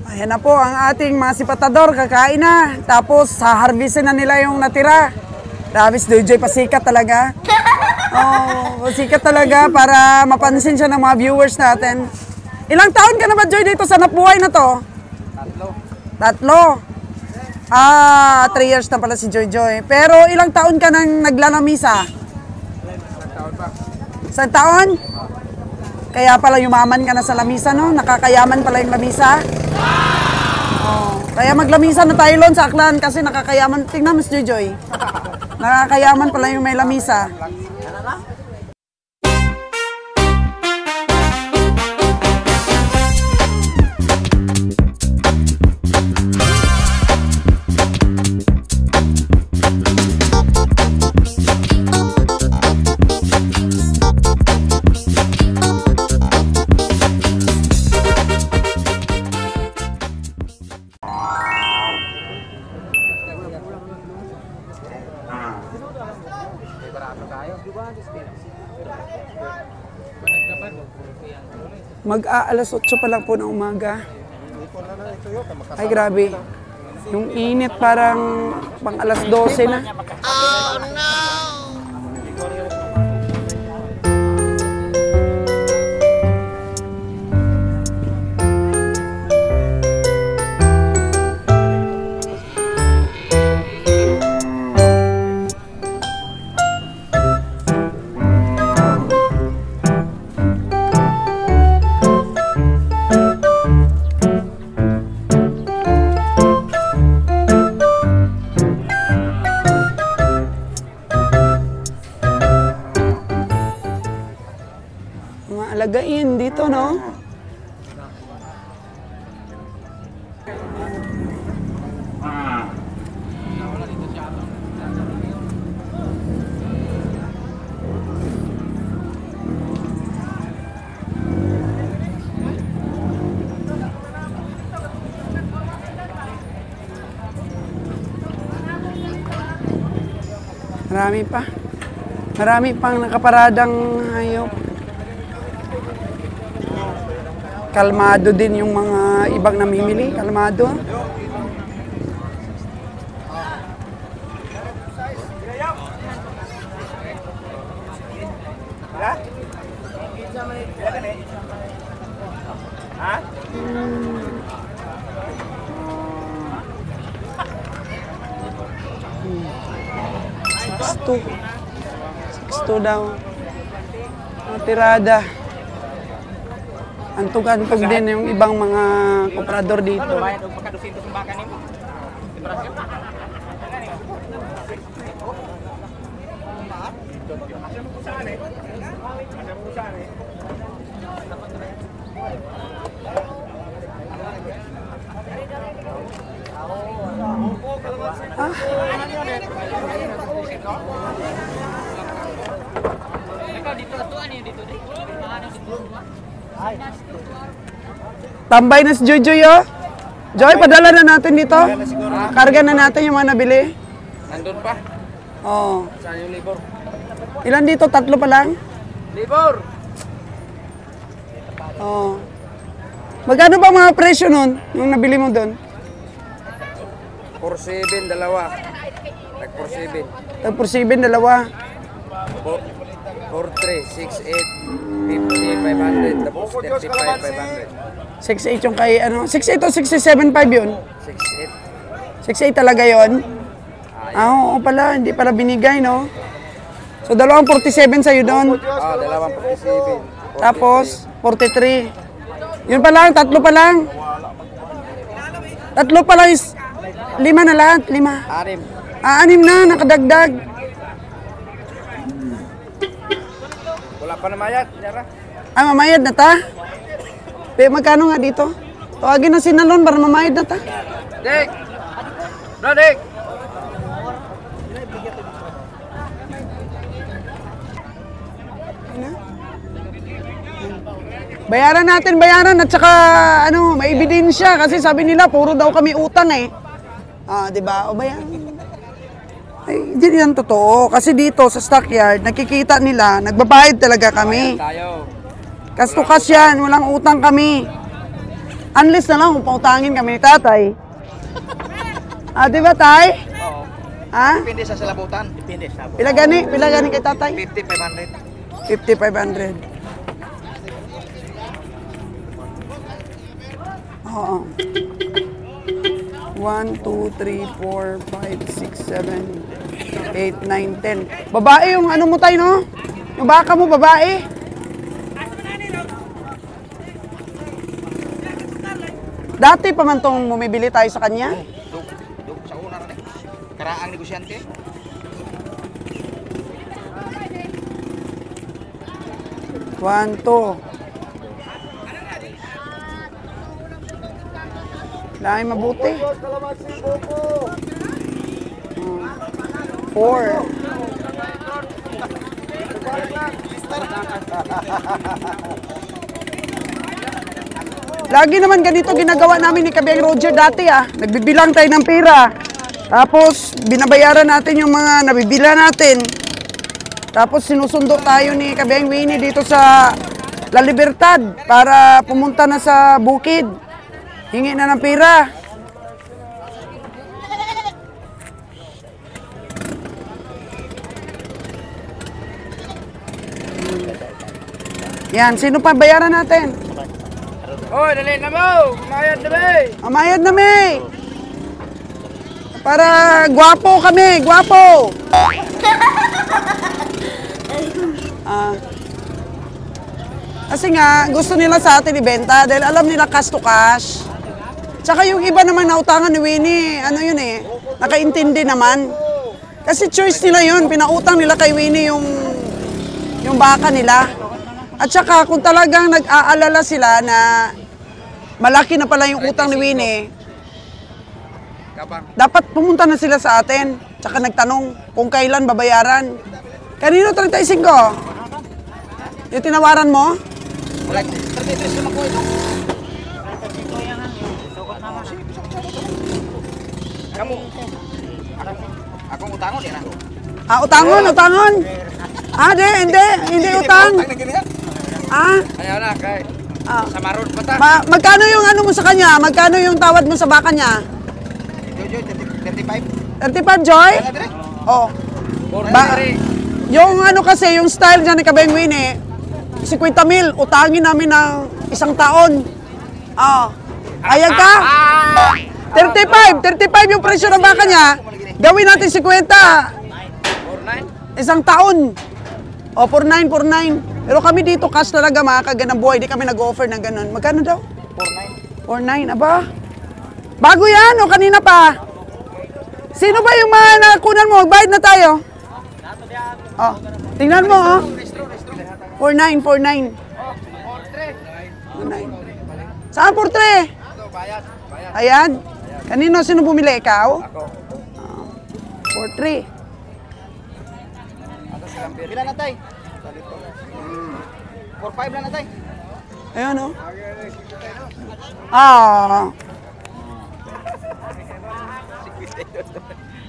Ayan na po ang ating mga sipatador, kakain na. Tapos haharvestin na nila yung natira. Travis Joy pasikat talaga. Oh, pasikat talaga para mapansin siya ng mga viewers natin. Ilang taon ka na ba, Joy, dito sa nabuhay na to? 3. 3 years na pala si Joy. Pero ilang taon ka nang naglalamisa? 1 taon? Kaya pala yumaman ka na sa lamisa, no? Nakakayaman pala yung lamisa. Oh, kaya maglamisa na tayo lon sa Aklan kasi nakakayaman. Tingnan mo si Joy. Nakakayaman pala yung may lamisa. Mag-aalas 8 pa lang po ng umaga. Ay, grabe. Yung init parang pang alas 12 na. Oh, no! Alagain dito, no? Marami pa. Marami pang nakaparadang hayop. Kalmado din yung mga ibang namimili. Kalmado. Sixto daw. Tirada. Antog-antog din yung ibang mga komprador dito. Tambay na si Joy, oh. Joy, padala na natin dito. Karga na natin yung mga nabili. Nandun pa? Oo. Saan yung libor? Ilan dito? 3 pa lang? Libor! Oo. Magkano ba mga presyo nun? Yung nabili mo doon? 4-7, dalawa. Tag 4-7. Tag 4-7, dalawa. 4-3, 6-8, 50, 500, tapos 35, 500. 6'8 yung kay ano? 6'8 o 6'7'5 yun? 6'8. 6'8 talaga yun? Oo pala, hindi pala binigay, no? So, dalawang 47 sa'yo doon? Dalawang 47. Tapos, 43. Yun pa lang, 3 pa lang. 3 pa lang is 5 na lahat, 5. 6 na, nakadagdag. Wala pa na mayat, Yara. Mamayad na ta? Pero magkano nga dito? Tawagin na si Nalon para mamayad na ta. Dik! Bro, Dik! Bayaran natin, bayaran at saka ano, may ebidensya kasi sabi nila puro daw kami utang eh. Di ba? O bayaran. Ay, hindi yan totoo kasi dito sa stockyard nakikita nila nagbabayad talaga kami. Tayo. Kas to kas yan, walang utang kami. Unless na lang kung pautangin kami ni tatay. Ah, di ba, tay? Oo. Ha? Depende sa salabutan. Depende sa salabutan. Pila gani kay tatay? 50, 500. 50, 500. Oo. 1, 2, 3, 4, 5, 6, 7, 8, 9, 10. Babae yung ano mo tayo, no? Yung baka mo, babae. Dati pa man tong bumibili tayo sa kanya. Dug sa una rin. Karaang negosyante. One, two. Lahay mabuti. 4. Lagi naman ganito ginagawa namin ni Kabeng Roger dati Nagbibilang tayo ng pera. Tapos binabayaran natin yung mga nabibila natin. Tapos sinusundo tayo ni Kabeng Winnie dito sa La Libertad para pumunta na sa bukid. Hingi na ng pera. Yan, sino pa bayaran natin? Hoy, dali na mo! Kumayad na ba? Amayad na, May! Para gwapo kami, gwapo! Kasi nga, gusto nila sa atin ibenta dahil alam nila cash to cash. Tsaka yung iba naman na utangan ni Winnie, ano yun nakaintindi naman. Kasi choice nila yun, pinautang nila kay Winnie yung baka nila. At saka kung talagang nag-aalala sila na malaki na pala yung utang ni Winnie, dapat pumunta na sila sa atin. Tsaka nagtanong kung kailan babayaran. Kanino 35? Yung tinawaran mo? 33 naman ko ito. Kamu. Akong utangon yan Utangon. Hindi utang. Ayaw na, kay. Sa marot pa ta. Magkano yung ano mo sa kanya? Magkano yung tawad mo sa baka niya? Jojo, 35. 35, Joy? Oh. Yung ano kasi, yung style niya ni Kabeng Winnie, 50,000, utangin namin ng 1 taon. Ayag ka? 35 yung presyo ng baka niya. Gawin natin 50. 49? 1 taon. 49. Pero kami dito, cash talaga mga kaganang buhay. Di kami nag-offer ng ganun. Magkano daw? 49, aba? Bago yan o kanina pa? Sino ba yung mga nakunan mo? Magbayad na tayo. Tingnan mo, 49. 49. Saan 43? Ayan. Kanino? Sino bumili? Ikaw? Ako. 43. Pila na tay? 45 na tay. Ayun,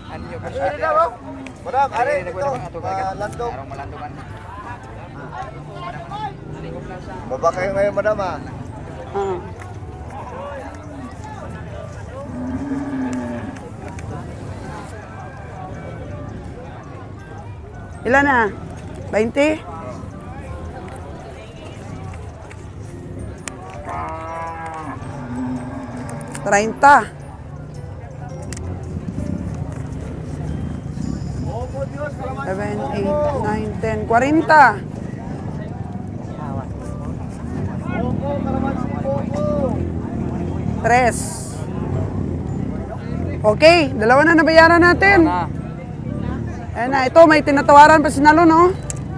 Anyo pa Ano daw? Madam, are ito. Landong. Arong malandukan. Baba kayo ngayon, madam Ilan na? 20? Treinta. 7, 8, 9, 10, 40. Tres. Okay, dalawa na nabayaran natin. Ayan na, ito may tinatawaran pa si Nalo, no?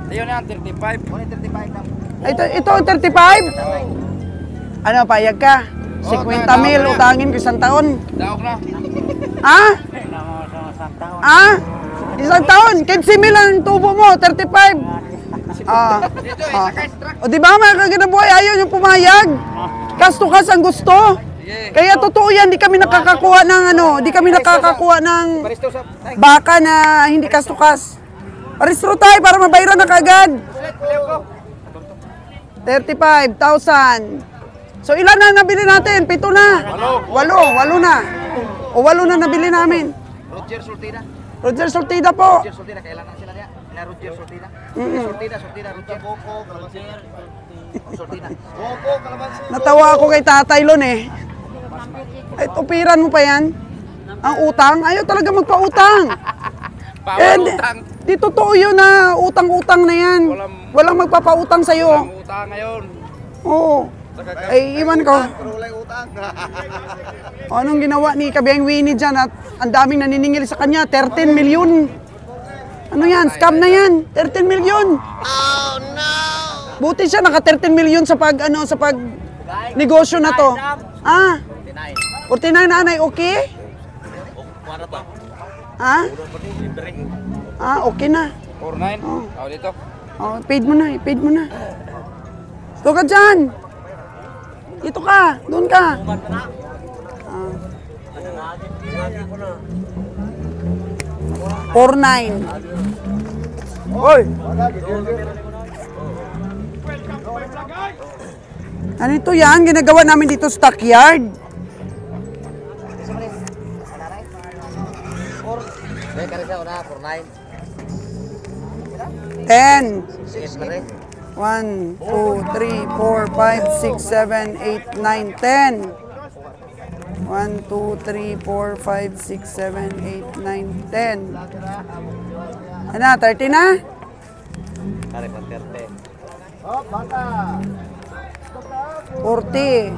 Ayun na, 35. 35 lang. Ito ang 35? Ano, payag ka? 50,000 utangin ko 1 taon. Daog na. Ha? 1 taon? 15,000 ang tubo mo, 35. O di ba mga kaganang buhay, ayaw yung pumayag? Kas to kas ang gusto. Kaya totoo yan, di kami nakakakuha ng di kami nakakakuha ng baka na hindi kas to kas. Paristro tayo para mabayaran na kagad. 35,000. So ilan na nabili natin? 7 na. 8 na. O 8 na nabili namin. Roger Sultida. Roger Sultida po. Roger Sultida, kailangan sila niya. Na Roger Sultida. Sultida, Roger. Boko, kalamansi. Sultida. Boko, kalamansi. Natawa ako kay Tatay Lon eh. Ay, tupiran mo pa yan? Ang utang? Ayaw talaga magpa-utang. Di totoo yun na utang-utang na yan. Walang magpapautang sa'yo. Walang utang ngayon. Oo. Ay, iwan ko. Pero wala yung utang. Anong ginawa ni Kabeng Winnie dyan at ang daming naniningil sa kanya? 13 milyon. Ano yan? Scam na yan. 13 milyon. Oh no! Buti siya naka 13 milyon sa pag negosyo na to. Ah? 49 anay, okay? Ah? Ah, okay na. 49. Oh, dito. Oh, paid mo na, paid mo na. Ito ka dyan. Dito ka, doon ka. Ah. 49. Hoy! Ano ito yan? Ginagawa namin dito sa stockyard. Dahil ka rin siya, 49. 10. 6 na rin. 1, 2, 3, 4, 5, 6, 7, 8, 9, 10. 1, 2, 3, 4, 5, 6, 7, 8, 9, 10. Ano, 30 na? Kare pa 30. Oh, bata. 40.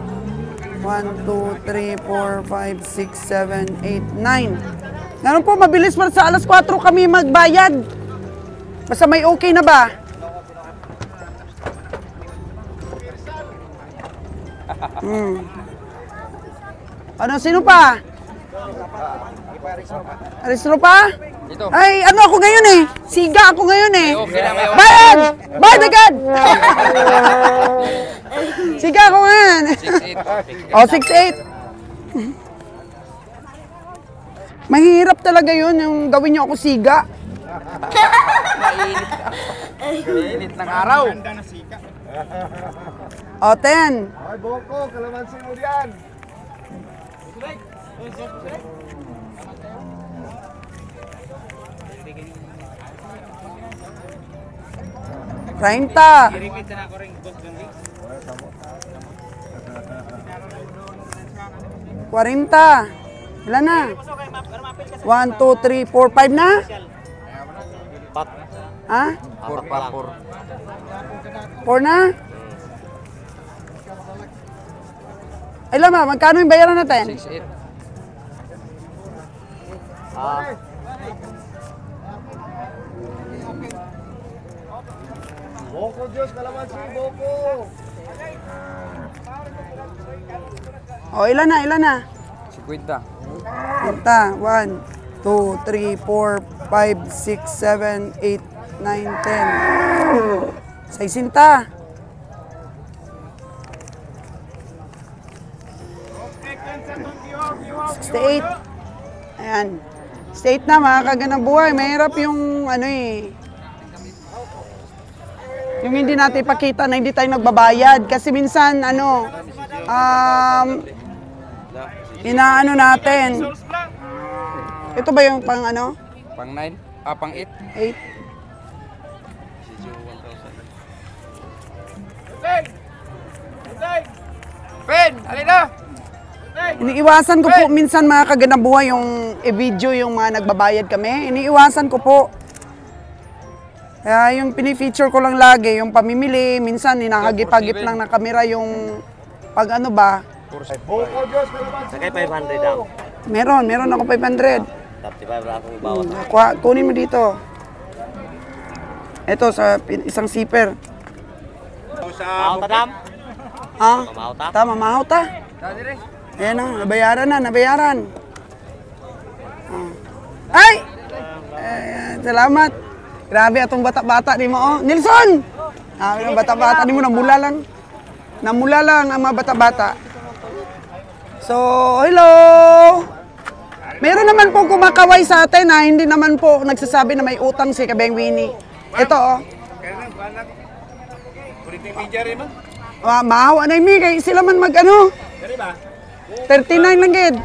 1, 2, 3, 4, 5, 6, 7, 8, 9. Ganun po, mabilis pa sa alas 4 kami magbayad. Basta may okay na ba? Ano, sino pa? Aristro pa? Dito. Ay, ano ako ngayon eh? Siga ako ngayon eh. Okay na, may okay. Bayad! Bayad agad! Siga ako ngayon. 6-8. O, 6'8". Mahirap talaga yun, yung gawin niyo ako siga. Mainit ng araw. O, 10. Ay, Boko, kalamansi mo diyan. Rainta. 40. Ilan na? 1, 2, 3, 4, 5 na? Ha? 4 pa, 4 na? Ilan ba? Magkano yung bayaran natin? 6-8. Boko, Diyos, kalamansi, Boko. O, ilan na? Ilan na? 50. Punta. 1, 2, 3, 4, 5, 6, 7, 8, 9, 10. 60. 68. Ayan. 68 na, mga kaganang buhay. Mahirap yung ano eh. Yung hindi natin ipakita na hindi tayo nagbabayad. Kasi minsan, ano, inaano natin. Ito ba yung pang ano? Pang 9? Ah, pang 8. 8. Pen! Alin na! Iniiwasan ko po minsan mga kaganang buhay yung i-video yung mga nagbabayad kami. Iniiwasan ko po. Kaya yung pinifeature ko lang lagi, yung pamimili, minsan hinahagip-hagip lang ng kamera yung pag ano ba. Boko, Diyos, kalamansi. Sakay 500 daw. Meron ako 500. Top 5 lang akong bawas. Kunin mo dito. Ito sa isang zipper. Mahal tadam? Ha? Mahal ta? Tama, mahaw ta. Ayan na, nabayaran na, nabayaran. Ay! Salamat. Grabe atong bata-bata di mo, oh. Nilson! Ang bata-bata di mo, namula lang. Namula lang ang mga bata-bata. So, hello! Meron naman po kumakaway sa atin na hindi naman po nagsasabi na may utang si Kabeng Winnie. Ito, oh. Maawa na mi kay sila man mag-ano. 39 lang gid.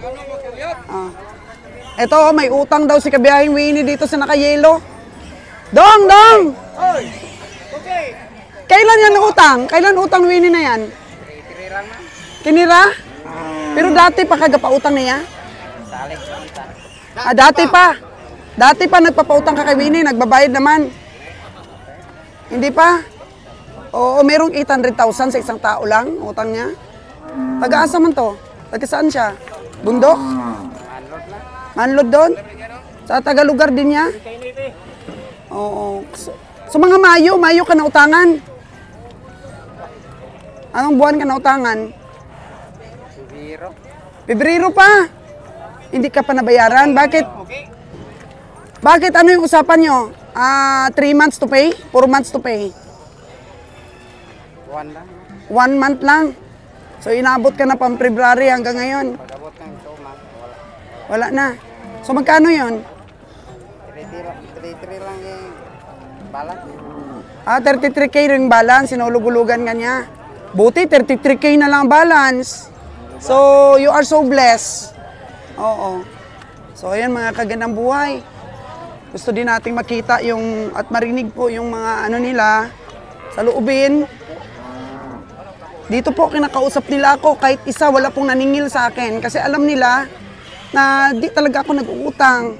Ito, may utang daw si kabiyahing Winnie dito sa nakayelo. Dong! Kailan yan utang? Kailan utang Winnie na yan? Kinira? Pero dati pa kagapa-utang niya? Dati pa. Dati pa nagpapautang ka kay Winnie, nagbabayad naman. Hindi pa? Oo, merong 800,000 sa isang tao lang, utang niya. Taga-asa man to? Taga saan siya? Bundok? Manlod doon? Sa taga-lugar din niya? Oo. So mga Mayo ka na utangan? Anong buwan ka na utangan? Pebrero pa? Hindi ka pa nabayaran? Bakit? Bakit? Ano yung usapan nyo? 3 months to pay? 4 months to pay? 1 month lang? So inabot ka na pang February hanggang ngayon? Wala na. So magkano yun? 33 lang yung balance. 33K ring balance, sinulugulugan ka niya. Buti, 33K na lang balance. So, you are so blessed. Oo. So, ayan mga kagandang buhay. Gusto din nating makita yung, at marinig po yung mga ano nila sa loobin. Dito po kinakausap nila ako, kahit isa wala pong naningil sa akin. Kasi alam nila na di talaga ako nag-uutang.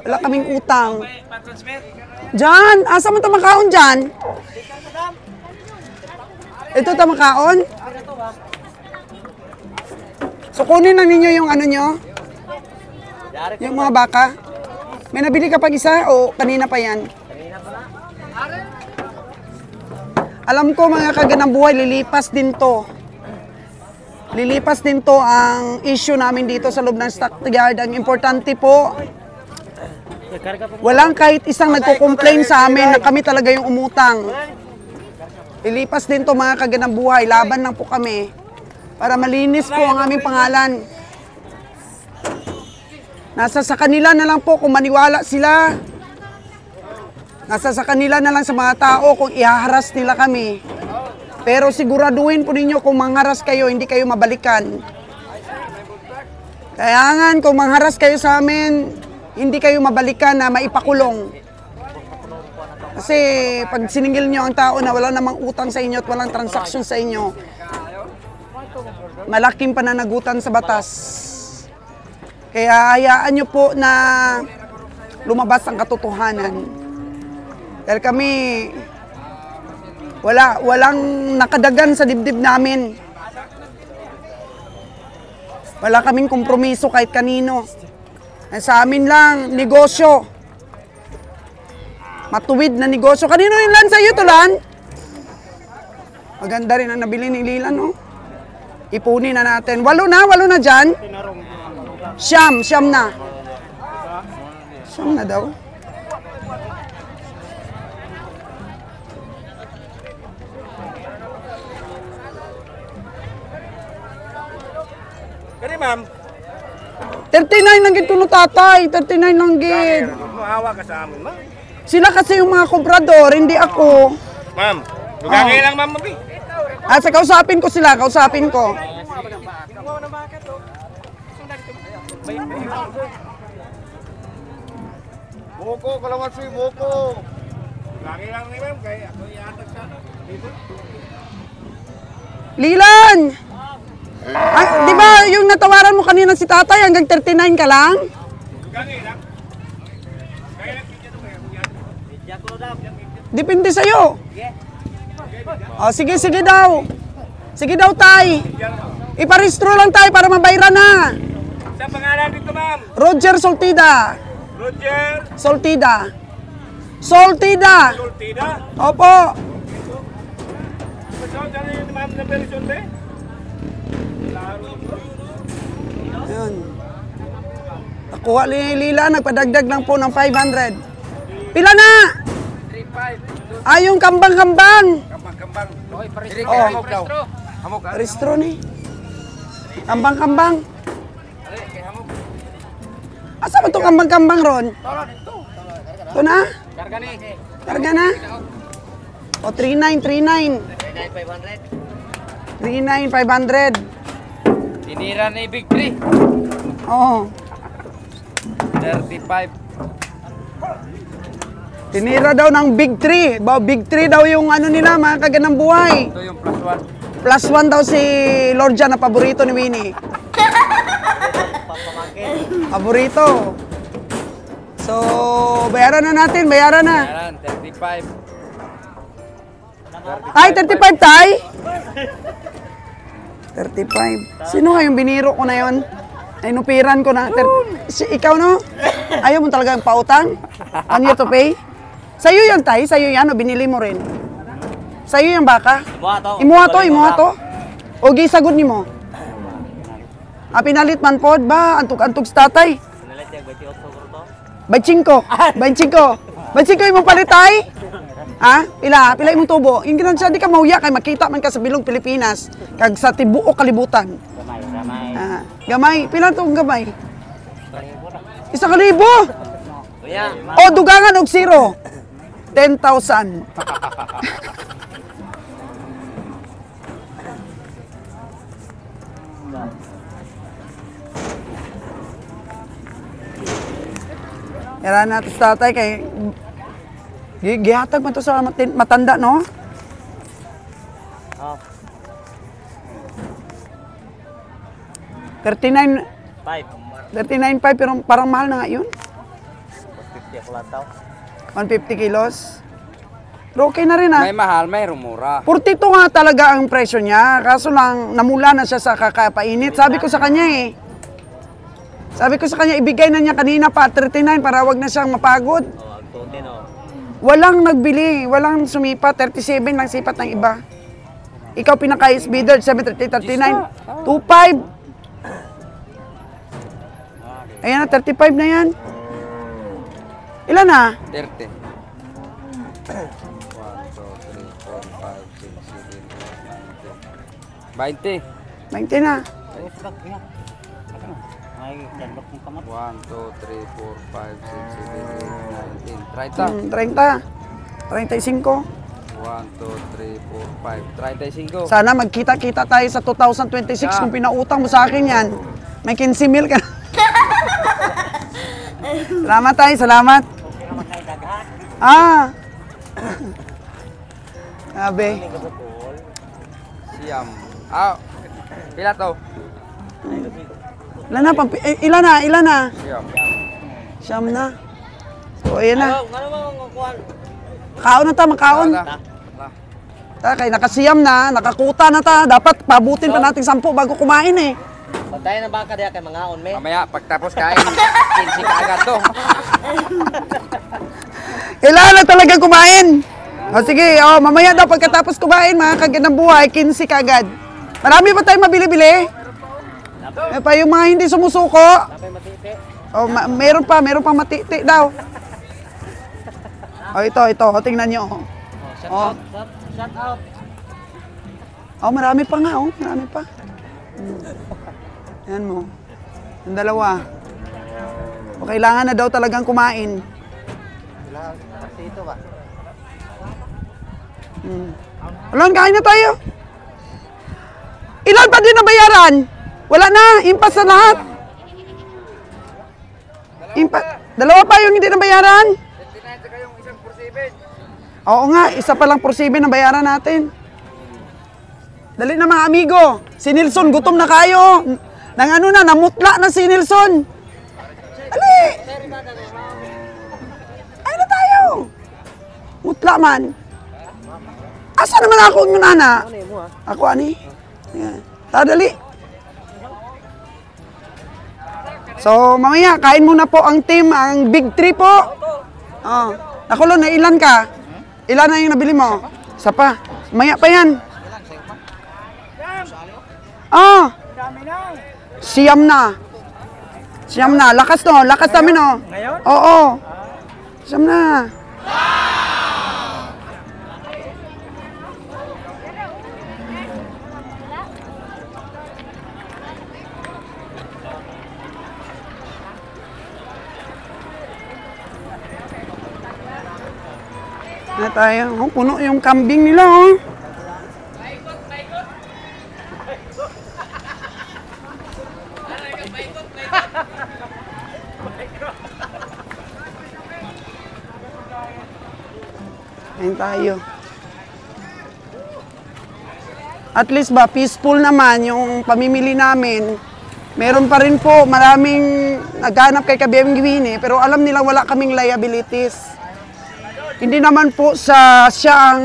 Wala kaming utang. Diyan, asa mo tamakaon dyan? Ito tamakaon? So kunin na ninyo yung ano nyo? Yung mga baka? May nabili ka pag isa o kanina pa yan? Alam ko mga kagandang buhay, lilipas din to. Lilipas din to ang issue namin dito sa loob ng stockyard. Ang importante po, walang kahit isang nagko-complain sa amin na kami talaga yung umutang. Lilipas din to mga kagandang buhay. Laban lang po kami para malinis po ang aming pangalan. Nasa sa kanila na lang po kung maniwala sila. Nasa sa kanila na lang sa mga tao kung ihaharas nila kami. Pero siguraduhin po ninyo kung mangharas kayo, hindi kayo mabalikan. Kaya nga, kung mangharas kayo sa amin, hindi kayo mabalikan na maipakulong. Kasi pag siningil nyo ang tao na wala namang utang sa inyo at walang transaction sa inyo, malaking pananagutan sa batas. Kaya hayaan nyo po na lumabas ang katotohanan. Dahil kami, walang nakadagan sa dibdib namin. Wala kaming kompromiso kahit kanino. Sa amin lang, negosyo. Matuwid na negosyo. Kanino yung land sa iyo, Tulan? Maganda rin ang nabili ni Lilan, no? Ipunin na natin. 8 na dyan? Siyam na. Siyam na daw. Kani ma'am, 39 lang gid kuno tatay, 39 lang gid. maawa ka sa amin, ma'am. Sila kasi yung mga komprador, hindi ako. Ma'am, lugangay lang ma'am, mami. Sa kausapin ko sila, kausapin ko. Buko, kalamansi, buko. Lugangay lang ni ma'am, kaya ako iatag sa dito. Lilan! Di ba yung natawaran mo kanina si tatay hanggang 39 ka lang? Lugangay lang. Kaya lang kanya to kaya. Depende sa'yo. Oh, sige daw. Sige daw, tay. Iparehistro lang tayo para mabayran na. Sa pangalan dito, ma'am. Roger Soltida. Roger Soltida. Sultida. Opo. Pasok dyan yung ma'am na version ba? Ayun. Nakuha ni Lila, nagpadagdag lang po ng 500. Pila na? 3.5. Ay, yung kambang-kambang. Kambang-kambang. Oy, pares Oh. hamog daw. Hamog ka? Restro ni. Kambang-kambang. Asa ba ito kambang-kambang ron? Ito na? Karga ni. Karga na? O, 3939. 500. 39,500. Tinira ni Big 3. Oo. 35. Tinira daw ng Big 3. Big 3 daw yung ano nila, mga kaganang buhay. Ito yung plus 1. Plus 1 daw si Lord Jan na paborito ni Winnie. Paborito. So, bayaran na natin, bayaran na. Ayan, 35. Ay, 35 tay? 35. Sino nga yung biniro ko na yon? Ay, nupiran ko na. Ikaw no? Ayaw mo talagang pautang? On you to pay? Sa'yo yan tay? Sa'yo yan o binili mo rin? Sa'yo yung baka? Imuha to. O gisagod ni mo? Pinalit man pod ba? Antog-antog sa tatay. 25 imong palitay? Ha? Pila imong tubo. Yung ginansya di ka mauya kay makita man ka sa bilog Pilipinas kag sa tibuok kalibutan. Gamay. Pila tong gamay? 1,000. O dugangan og 0. 10,000. Yara natin sa tatay kay gihatag man to sa matanda, no? Oh. 39.5 pero parang mahal na nga yun. 150 ako lang daw. 150 kilos. Pero okay na rin May mahal, may rumura. 42 nga talaga ang presyo niya. Kaso lang, namula na siya sa kakapainit. Sabi ko sa kanya ibigay na niya kanina pa 39 para wag na siyang mapagod. Oh, ang tutin oh. Walang nagbili, walang sumipa. 37 lang sipat ng iba. Ikaw pinaka-highest bidder, 730, 39, 25. Ayan na, 35 na yan. Ilan na? 30. 1, 2, 3, 4, 5, 6, 7, 8, 9, 10. 20. 20 na. Ay, sabag, kaya. Ay, jandok ng kamot. 1, 2, 3, 4, 5, 6, 7, 8, 9, 10. 30. 35. 1, 2, 3, 4, 5. 35. Sana magkita-kita tayo sa 2026 kung pinautang mo sa akin yan. May 15 mil ka. Salamat tayo, salamat. Sabi. Siyam. Pila to? Ilan na? Siyam. Siyam na. So, ayan na. Ano mo kukuhan? Kaon na ta, makaon. Kaya nakasiyam na, nakakuta na ta. Dapat pabutin pa natin 10 bago kumain eh. Pagtayin ng baka diya kay mga on, me. Mamaya, pagtapos kain, 15 ka agad to. Kailangan na talaga kumain. O sige, mamaya daw pagkatapos kumain, mga kaganang buhay, 15 kagad. Marami pa tayong mabili-bili. May pa yung mga hindi sumusuko. Napay matiti. Meron pa matiti daw. Ito, tingnan nyo. Shout out. Marami pa nga, marami pa. Yan mo. Yung dalawa. Kailangan na daw talagang kumain. Kasi ito ba? Alam, kain na tayo. Ilan pa din na bayaran? Wala na, impas na lahat. Dalawa pa yung hindi na bayaran. 29 saka yung isang porsiben. Oo nga, isa pa lang porsiben na bayaran natin. Dali na mga amigo. Si Nilson, gutom na kayo. Namutla na si Nilson. Dali. Ay na tayo. Mutla man. Asa naman ako yung nana? Ako ani. Yan. Dali. So, mamaya, kain muna po ang team, ang Big 3 po. Nakulo, na ilan ka? Ilan na yung nabili mo? Isa pa. Mamaya pa yan. Siyam na. Lakas no. Lakas namin no. Ngayon? Oo. Siyam na. Na tayo. Puno yung kambing nila Kain tayo. At least ba, peaceful naman yung pamimili namin. Meron pa rin po, maraming naghanap kay Kabiyang Gwini, pero alam nilang wala kaming liabilities. Hindi naman po siya ang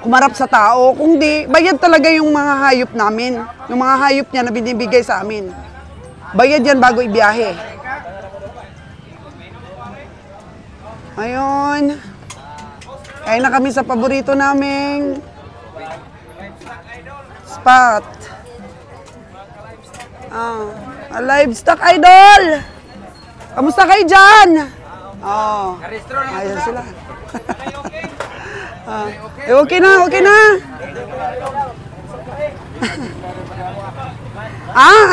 kumarap sa tao, kundi bayad talaga yung mga hayop namin. Yung mga hayop niya na binibigay sa amin. Bayad yan bago ibiyahe. Ayun. Kain na kami sa paborito naming spot. Livestock Idol! Kamusta kayo dyan? Ayun sila. Okay na, okay na.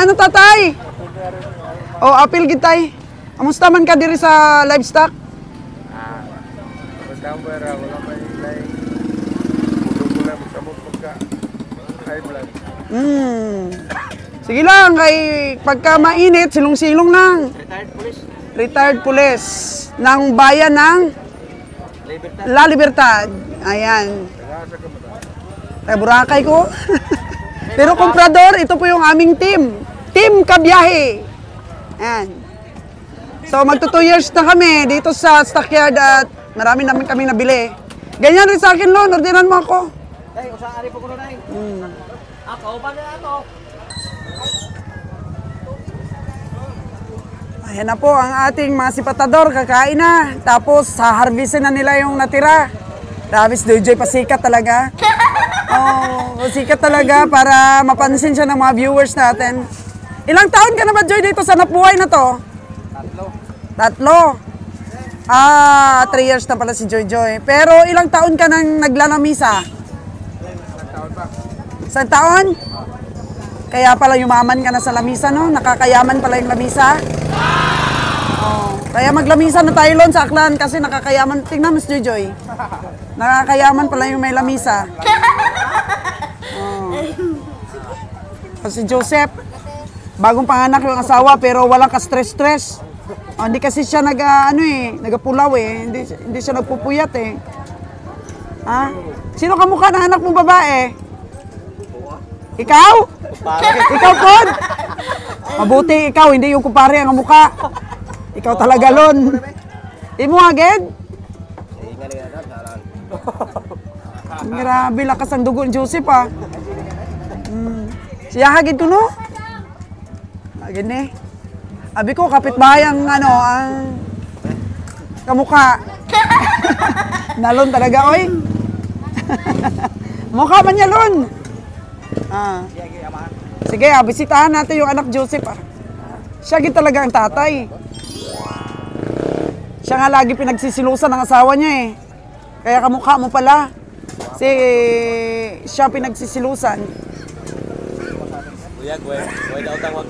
Ano tatay? Apil gitay. Kamusta man ka diri sa livestock? Pagkambara, wala pa yung laing. Mula magsamot pagka high blood. Sige lang, kay pagka mainit, silong-silong lang. Retired police ng bayan ng La Libertad. Ayan. Ay, Boracay ko. Pero komprador, ito po yung aming team. Team Kabiyahe. Ayan. So, magto 2 years na kami dito sa stockyard at marami namin kami nabili. Ganyan rin sa akin, Lon. Ordinan mo ako. Ay, usaan po ko na rin. Ako, ba na ako? Ayan na po ang ating mga sipatador. Kakain na. Tapos, haharvestin na nila yung natira. Travis DJ, pasikat talaga. Pasikat talaga para mapansin siya ng mga viewers natin. Ilang taon ka na ba, Joy, dito sa napuhay na to? 3. 3 years na pala si Joy Joy. Pero ilang taon ka nang naglalamisa? 1 taon? Kaya pala yumaman ka na sa lamisa, no? Nakakayaman pala yung lamisa. Kaya maglamisa na tayo Lon sa Aklan kasi nakakayaman. Tingnan mo si Joy Joy. Nakakayaman pala yung may lamisa. Si Joseph, bagong panganak yung asawa pero walang ka-stress-stress. Hindi kasi siya nagapulaw eh. Hindi siya nagpupuyat eh. Sino kamukha ng anak mo babae? Ikaw? Ikaw pod? Mabuti ikaw, hindi yung kumpare ang mukha. Ikaw talaga Lon. Imo agad? Grabe, lakas ang dugo ni Joseph Siya hagid ko no? Agad eh. Abi ko, kapitbahay ang ang kamukha. Nalon talaga, oy. Mukha man niya, Lon. Sige, bisitahan natin yung anak Joseph. Siya gid talaga ang tatay. Siya nga lagi pinagsisilusan ng asawa niya eh. Kaya kamukha mo pala. Kasi siya pinagsisilusan. Kuya, daw tang wag